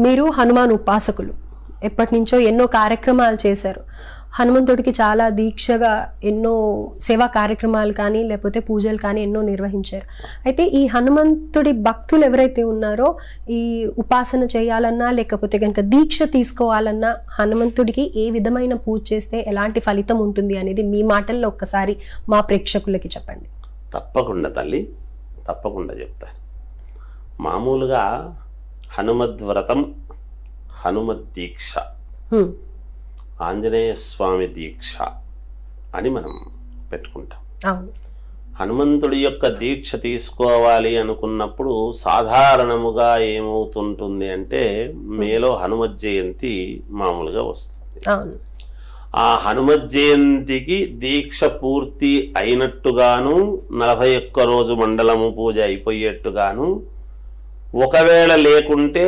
మీరు హనుమాన్ ఉపాసకులు ఎప్పటి నుంచో ఎన్నో కార్యక్రమాలు చేశారు. హనుమంతుడికి చాలా దీక్షగా ఎన్నో సేవా కార్యక్రమాలు కానీ లేకపోతే పూజలు కానీ ఎన్నో నిర్వహించారు. అయితే ఈ హనుమంతుడి భక్తులు ఎవరైతే ఉన్నారో ఈ ఉపాసన చేయాలన్నా లేకపోతే కనుక దీక్ష తీసుకోవాలన్నా హనుమంతుడికి ఏ విధమైన పూజ చేస్తే ఎలాంటి ఫలితం ఉంటుంది అనేది మీ మాటల్లో ఒక్కసారి మా ప్రేక్షకులకి చెప్పండి. తప్పకుండా తల్లి, తప్పకుండా చెప్తాను. మామూలుగా హనుమద్వ్రతం, హనుమద్ దీక్ష, ఆంజనేయ స్వామి దీక్ష అని మనం పెట్టుకుంటాం. హనుమంతుడి యొక్క దీక్ష తీసుకోవాలి అనుకున్నప్పుడు సాధారణముగా ఏమవుతుంటుంది అంటే మేలో హనుమత్ జయంతి మామూలుగా వస్తుంది. ఆ హనుమత్ జయంతికి దీక్ష పూర్తి అయినట్టుగాను 41 రోజు మండలము పూజ అయిపోయేట్టుగాను, ఒకవేళ లేకుంటే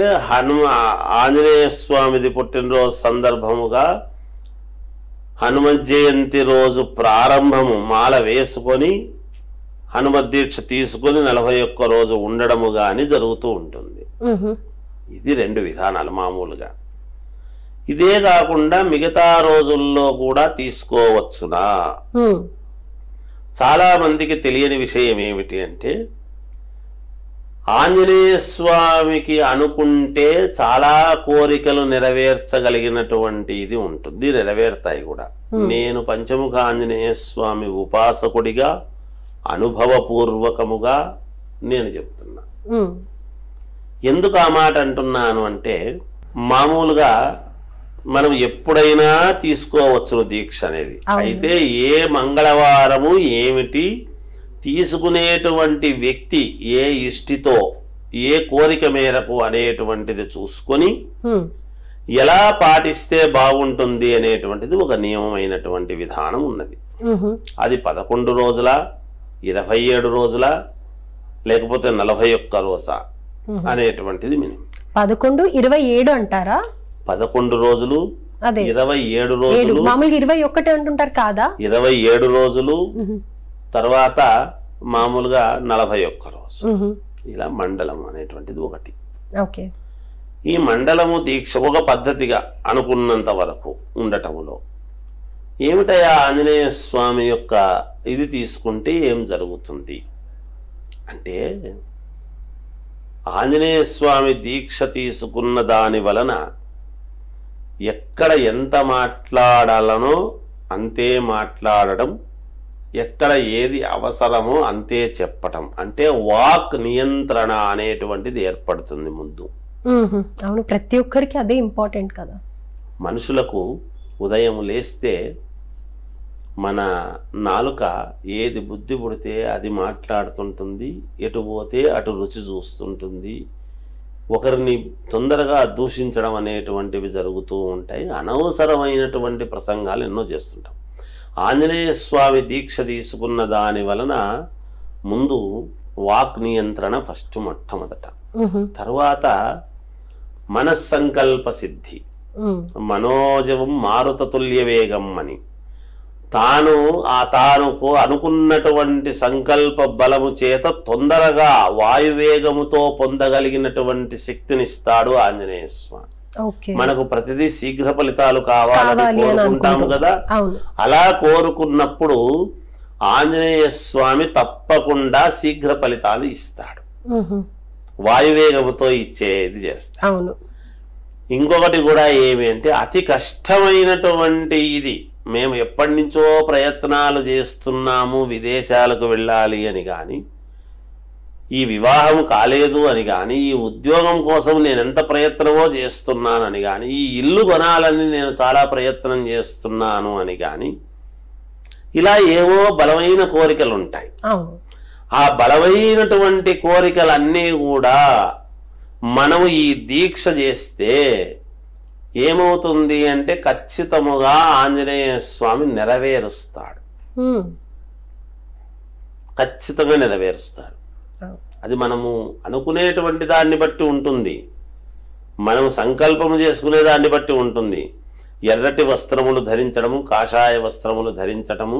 ఆంజనేయ స్వామిది పుట్టినరోజు సందర్భముగా హనుమత్ జయంతి రోజు ప్రారంభము మాల వేసుకొని హనుమత్ దీక్ష తీసుకొని 41 రోజు ఉండడము గాని జరుగుతూ ఉంటుంది. ఇది 2 విధానాలు మామూలుగా. ఇదే కాకుండా మిగతా రోజుల్లో కూడా తీసుకోవచ్చునా? చాలా మందికి తెలియని విషయం ఏమిటి అంటే ఆంజనేయ స్వామికి అనుకుంటే చాలా కోరికలు నెరవేర్చగలిగినటువంటి ఇది ఉంటుంది, నెరవేరుతాయి కూడా. నేను పంచముఖ ఆంజనేయ స్వామి ఉపాసకుడిగా అనుభవపూర్వకముగా నేను చెప్తున్నా. ఎందుకు ఆ మాట అంటున్నాను అంటే మామూలుగా మనం ఎప్పుడైనా తీసుకోవచ్చు దీక్ష అనేది. అయితే ఏ మంగళవారము ఏమిటి తీసుకునేటువంటి వ్యక్తి ఏ ఇష్టితో ఏ కోరిక మేరకు అనేటువంటిది చూసుకొని ఎలా పాటిస్తే బాగుంటుంది అనేటువంటిది ఒక నియమమైనటువంటి విధానం ఉన్నది. అది 11 రోజుల 27 రోజుల లేకపోతే 41 రోజా అనేటువంటిది మినిమం. 11, 27 అంటారా? 11 రోజులు, 27 రోజులు, మామూలుగా 21 అంటుంటారు కాదా? 27 రోజులు, తర్వాత మామూలుగా 41 రోజు. ఇలా మండలం అనేటువంటిది ఒకటి. ఈ మండలము దీక్ష ఒక పద్ధతిగా అనుకున్నంత వరకు ఉండటములో ఏమిటయా ఆంజనేయ స్వామి యొక్క ఇది తీసుకుంటే ఏం జరుగుతుంది అంటే, ఆంజనేయ స్వామి దీక్ష తీసుకున్న దాని వలన ఎక్కడ ఎంత మాట్లాడాలనో అంతే మాట్లాడడం, ఎక్కడ ఏది అవసరమో అంతే చెప్పటం, అంటే వాక్ నియంత్రణ అనేటువంటిది ఏర్పడుతుంది ముందు. అవును, ప్రతి ఒక్కరికి అదే ఇంపార్టెంట్ కదా. మనుషులకు ఉదయం లేస్తే మన నాలుక ఏది బుద్ధి పుడితే అది మాట్లాడుతుంటుంది, ఎటు పోతే అటు రుచి చూస్తుంటుంది, ఒకరిని తొందరగా దూషించడం అనేటువంటివి జరుగుతూ ఉంటాయి. అనవసరమైనటువంటి ప్రసంగాలు ఎన్నో చేస్తుంటాం. ఆంజనేయ స్వామి దీక్ష తీసుకున్న దాని వలన ముందు వాక్ నియంత్రణ ఫస్ట్ మొట్టమొదట, తర్వాత మనస్సంకల్ప సిద్ధి, మనోజవం మారుతతుల్య వేగం అని తాను అనుకున్నటువంటి సంకల్ప బలము చేత తొందరగా వాయువేగముతో పొందగలిగినటువంటి శక్తినిస్తాడు ఆంజనేయ స్వామి. మనకు ప్రతిదీ శీఘ్ర ఫలితాలు కావాలని కోరుకుంటాము కదా. అలా కోరుకున్నప్పుడు ఆంజనేయ స్వామి తప్పకుండా శీఘ్ర ఫలితాలు ఇస్తాడు, వాయువేగముతో ఇచ్చేది చేస్తాడు. ఇంకొకటి కూడా ఏమి అంటే అతి కష్టమైనటువంటి ఇది, మేము ఎప్పటి నుంచో ప్రయత్నాలు చేస్తున్నాము విదేశాలకు వెళ్ళాలి అని కానీ, ఈ వివాహం కాలేదు అని కానీ, ఈ ఉద్యోగం కోసం నేను ఎంత ప్రయత్నమో చేస్తున్నానని కానీ, ఈ ఇల్లు కొనాలని నేను చాలా ప్రయత్నం చేస్తున్నాను అని కానీ, ఇలా ఏవో బలమైన కోరికలు ఉంటాయి. ఆ బలమైనటువంటి కోరికలన్నీ కూడా మనము ఈ దీక్ష చేస్తే ఏమవుతుంది అంటే ఖచ్చితముగా ఆంజనేయ స్వామి నెరవేరుస్తాడు, ఖచ్చితంగా నెరవేరుస్తాడు. అది మనము అనుకునేటువంటి దాన్ని బట్టి ఉంటుంది, మనము సంకల్పము చేసుకునే దాన్ని బట్టి ఉంటుంది. ఎర్రటి వస్త్రములు ధరించడము, కాషాయ వస్త్రములు ధరించటము,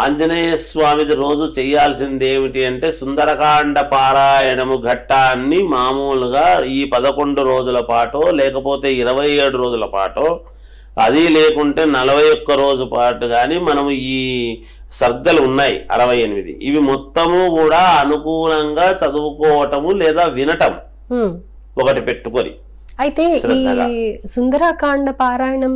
ఆంజనేయ స్వామిది రోజు చేయాల్సింది ఏమిటి అంటే సుందరకాండ పారాయణము ఘట్టాన్ని మామూలుగా ఈ 11 రోజుల పాటో లేకపోతే 27 రోజుల పాటో, అది లేకుంటే 41 రోజు పాటు కానీ మనము ఈ సర్గలు ఉన్నాయి 68, ఇవి మొత్తము కూడా అనుకూలంగా చదువుకోవటము లేదా వినటం ఒకటి పెట్టుకొని. అయితే ఈ సుందరకాండ పారాయణం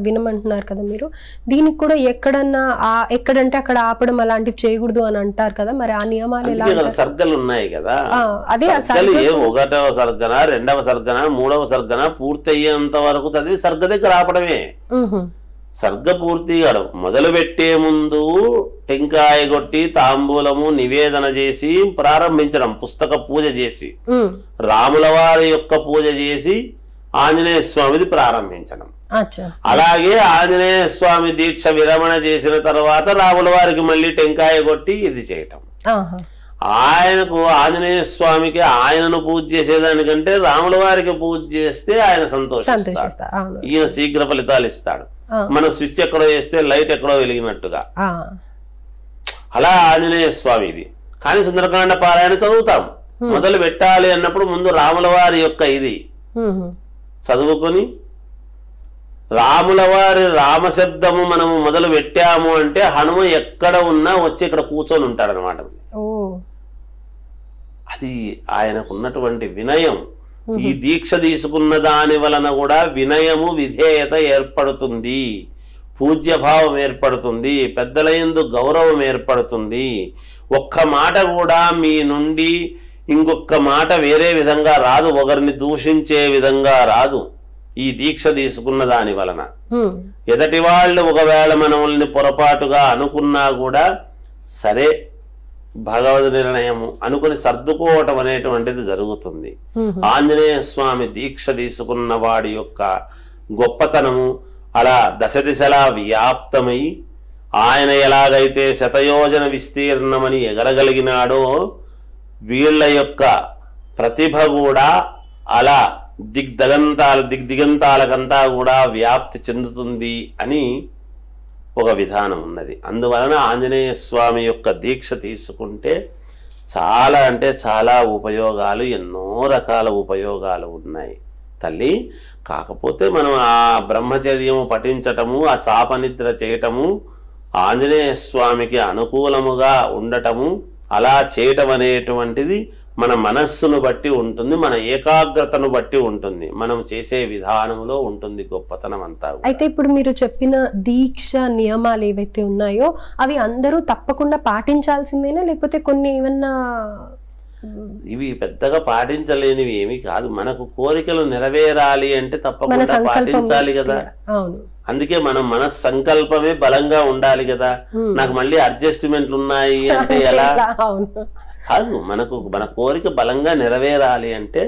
వినమంటున్నారు కదా మీరు, దీనికి కూడా ఎక్కడంటే అక్కడ ఆపడం అలాంటివి చేయకూడదు అని అంటారు కదా, మరి ఆ నియమాలు ఎలా? సర్గలు ఉన్నాయి కదా, అదే ఒకటవ సర్గన, రెండవ సర్గన, మూడవ సర్గన పూర్తి అయ్యేంత వరకు చదివి సర్గ దగ్గర ఆపడమే. సర్గ పూర్తి మొదలు పెట్టే ముందు టెంకాయ కొట్టి తాంబూలము నివేదన చేసి ప్రారంభించడం, పుస్తక పూజ చేసి రాముల వారి యొక్క పూజ చేసి ఆంజనేయ స్వామిది ప్రారంభించడం. అలాగే ఆంజనేయ స్వామి దీక్ష విరమణ చేసిన తర్వాత రాముల వారికి మళ్ళీ టెంకాయ కొట్టి ఇది చేయటం. ఆయనకు ఆంజనేయ స్వామికి ఆయనను పూజ చేసేదానికంటే రాముల వారికి పూజ చేస్తే ఆయన సంతోషిస్తాడు, ఈయన శీఘ్ర ఫలితాలు ఇస్తాడు. మనం స్విచ్ ఎక్కడో వేస్తే లైట్ ఎక్కడో వెలిగినట్టుగా అలా ఆంజనేయ స్వామి ఇది. కానీ సుందరకాండ పారాయణ చదువుతాం, మొదలు పెట్టాలి అన్నప్పుడు ముందు రాముల వారి యొక్క ఇది చదువుకొని, రాముల వారి రామశబ్దము మనము మొదలు పెట్టాము అంటే హనుమ ఎక్కడ ఉన్నా వచ్చి ఇక్కడ కూర్చొని ఉంటాడు అనమాట. అది ఆయనకున్నటువంటి వినయం. ఈ దీక్ష తీసుకున్న దాని వలన కూడా వినయము విధేయత ఏర్పడుతుంది, పూజ్యభావం ఏర్పడుతుంది, పెద్దల యందు గౌరవం ఏర్పడుతుంది. ఒక్క మాట కూడా మీ నుండి ఇంకొక మాట వేరే విధంగా రాదు, ఒకరిని దూషించే విధంగా రాదు ఈ దీక్ష తీసుకున్న దాని వలన. ఎదటి వాళ్ళు ఒకవేళ మనల్ని పొరపాటుగా అనుకున్నా కూడా సరే భగవద్ నిర్ణయము అనుకుని సర్దుకోవటం అనేటువంటిది జరుగుతుంది. ఆంజనేయ స్వామి దీక్ష తీసుకున్న వాడి యొక్క గొప్పతనము అలా దశ దిశలా వ్యాప్తమై ఆయన ఎలాగైతే శతయోజన విస్తీర్ణమని ఎగరగలిగినాడో వీళ్ళ యొక్క ప్రతిభ కూడా అలా దిగ్దిగంతాలకంతా కూడా వ్యాప్తి చెందుతుంది అని ఒక విధానం ఉన్నది. అందువలన ఆంజనేయ స్వామి యొక్క దీక్ష తీసుకుంటే చాలా అంటే చాలా ఉపయోగాలు, ఎన్నో రకాల ఉపయోగాలు ఉన్నాయి తల్లి. కాకపోతే మనం ఆ బ్రహ్మచర్యము పఠించటము, ఆ చాపనిద్ర చేయటము, ఆంజనేయ స్వామికి అనుకూలముగా ఉండటము, అలా చేయటం అనేటువంటిది మన మనస్సును బట్టి ఉంటుంది, మన ఏకాగ్రతను బట్టి ఉంటుంది, మనం చేసే విధానంలో ఉంటుంది గొప్పతనం అంతా. అయితే ఇప్పుడు మీరు చెప్పిన దీక్ష నియమాలు ఏవైతే ఉన్నాయో అవి అందరూ తప్పకుండా పాటించాల్సిందేనా, లేకపోతే కొన్ని ఏమన్నా? ఇవి పెద్దగా పాటించలేనివి ఏమి కాదు. మనకు కోరికలు నెరవేరాలి అంటే తప్పకుండా పాటించాలి కదా. అందుకే మనం మన సంకల్పమే బలంగా ఉండాలి కదా. నాకు మళ్ళీ అడ్జస్ట్మెంట్లు ఉన్నాయి అంటే ఎలా? కాదు, మన కోరిక బలంగా నెరవేరాలి అంటే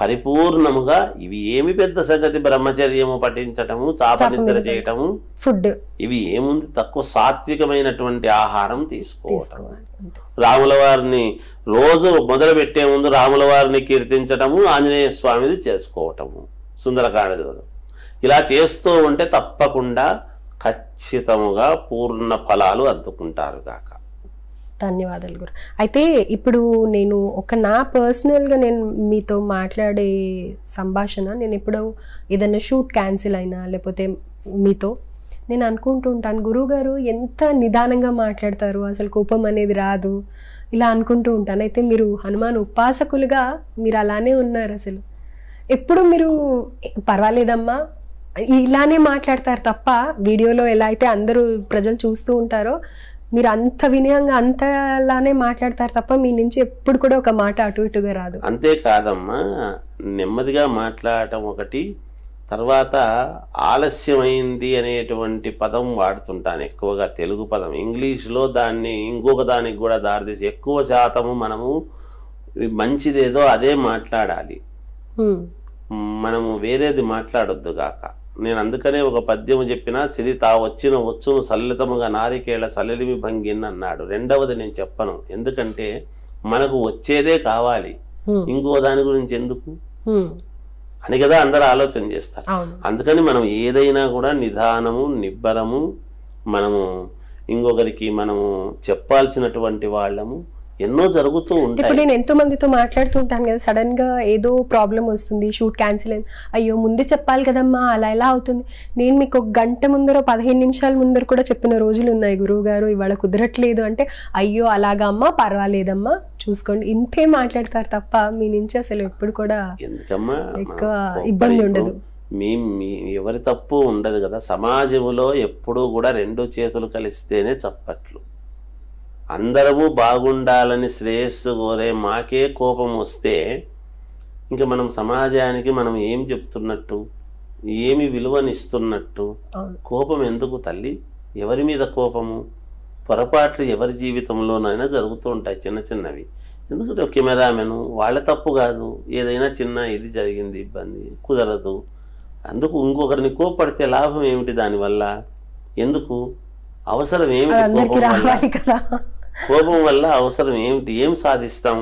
పరిపూర్ణముగా ఇవి ఏమి పెద్ద సంగతి, బ్రహ్మచర్యము పఠించటము, చాపనిద్ర చేయటము, ఫుడ్, ఇవి ఏముంది, తక్కువ సాత్వికమైనటువంటి ఆహారం తీసుకోవటం, రాముల వారిని రోజు మొదలు పెట్టే ముందు రాముల వారిని కీర్తించటము, ఆంజనేయ స్వామిది చేసుకోవటము, సుందరకాండ ఇలా చేస్తూ ఉంటే తప్పకుండా ఖచ్చితముగా పూర్ణ ఫలాలు అందుకుంటారు కాక. ధన్యవాదాలు గురు. అయితే ఇప్పుడు నేను నా పర్సనల్గా నేను మీతో మాట్లాడే సంభాషణ, నేను ఎప్పుడో ఏదైనా షూట్ క్యాన్సిల్ అయినా లేకపోతే మీతో నేను అనుకుంటూ ఉంటాను, గురువుగారు ఎంత నిదానంగా మాట్లాడతారు, అసలు కోపం అనేది రాదు, ఇలా అనుకుంటూ ఉంటాను. అయితే మీరు హనుమాన్ ఉపాసకులుగా మీరు అలానే ఉన్నారు. అసలు ఎప్పుడు మీరు పర్వాలేదమ్మా ఇలానే మాట్లాడతారు తప్ప వీడియోలో ఎలా అయితే అందరూ ప్రజలు చూస్తూ ఉంటారో మీరు అంత వినయంగా అంతలానే మాట్లాడతారు తప్ప మీ నుంచి ఎప్పుడు కూడా ఒక మాట అటు ఇటుగా రాదు. అంతేకాదమ్మా, నెమ్మదిగా మాట్లాడటం ఒకటి, తర్వాత ఆలస్యమైంది అనేటువంటి పదం వాడుతుంటాను ఎక్కువగా, తెలుగు పదం. ఇంగ్లీష్లో దాన్ని ఇంకొక దానికి కూడా దారితీసి ఎక్కువ శాతము మనము మంచిదేదో అదే మాట్లాడాలి, మనము వేరేది మాట్లాడొద్దు గాక. నేను అందుకనే ఒక పద్యము చెప్పిన, సిరి తా వచ్చిన వచ్చును సల్లితముగా నారికేళ సల్లిమి భంగిన్ అన్నాడు. రెండవది నేను చెప్పను, ఎందుకంటే మనకు వచ్చేదే కావాలి, ఇంకో దాని గురించి ఎందుకు అని కదా అందరూ ఆలోచన చేస్తారు. అందుకని మనం ఏదైనా కూడా నిదానము నిబ్బరము, మనము ఇంకొకరికి మనము చెప్పాల్సినటువంటి వాళ్ళము ఎన్నో జరుగుతూ ఉంటాయి. ఇప్పుడు నేను ఎంతో మందితో మాట్లాడుతూ ఉంటాను కదా, సడన్ గా ఏదో ప్రాబ్లం వస్తుంది, షూట్ క్యాన్సిల్ అయింది, అయ్యో ముందే చెప్పాలి కదమ్మా, అలా ఎలా అవుతుంది. నేను మీకు ఒక గంట ముందర 15 నిమిషాల ముందర కూడా చెప్పిన రోజులు ఉన్నాయి, గురువు గారు ఇవాళ కుదరట్లేదు అంటే, అయ్యో అలాగా అమ్మా, పర్వాలేదమ్మా, చూసుకోండి, ఇంతే మాట్లాడతారు తప్ప మీ నుంచి అసలు ఎప్పుడు కూడా ఎందుకమ్మా ఎక్కువ ఇబ్బంది ఉండదు. మీ ఎవరి తప్పు ఉండదు కదా. సమాజంలో ఎప్పుడూ కూడా 2 చేతులు కలిస్తేనే చప్పట్లు. అందరము బాగుండాలని శ్రేయస్సు కోరే మాకే కోపం వస్తే ఇంకా మనం సమాజానికి మనం ఏం చెప్తున్నట్టు, ఏమి విలువనిస్తున్నట్టు? కోపం ఎందుకు తల్లి? ఎవరి మీద కోపము? పొరపాట్లు ఎవరి జీవితంలోనైనా జరుగుతూ ఉంటాయి, చిన్న చిన్నవి. ఎందుకంటే కెమెరామెన్ వాళ్ళ తప్పు కాదు, ఏదైనా చిన్న ఇది జరిగింది, ఇబ్బంది కుదరదు, అందుకు ఇంకొకరిని కోపడితే లాభం ఏమిటి? దానివల్ల ఎందుకు? అవసరం ఏమిటి? కోపం వల్ల అవసరం ఏమిటి? ఏం సాధిస్తాం?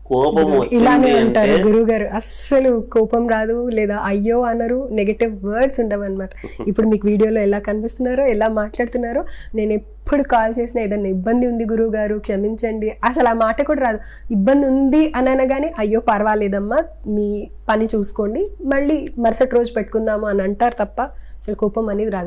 కోపం ఇలానే అంటారు గురువు గారు, అస్సలు కోపం రాదు, లేదా అయ్యో అనరు, నెగటివ్ వర్డ్స్ ఉండవు అనమాట. ఇప్పుడు మీకు వీడియోలో ఎలా కనిపిస్తున్నారో, ఎలా మాట్లాడుతున్నారో, నేను ఎప్పుడు కాల్ చేసినా ఏదన్నా ఇబ్బంది ఉంది గురువు గారు క్షమించండి, అసలు ఆ మాట కూడా రాదు. ఇబ్బంది ఉంది అని అనగానే అయ్యో పర్వాలేదమ్మా, మీ పని చూసుకోండి, మళ్ళీ మరుసటి రోజు పెట్టుకుందాము అని అంటారు తప్ప అసలు కోపం అనేది రాదు.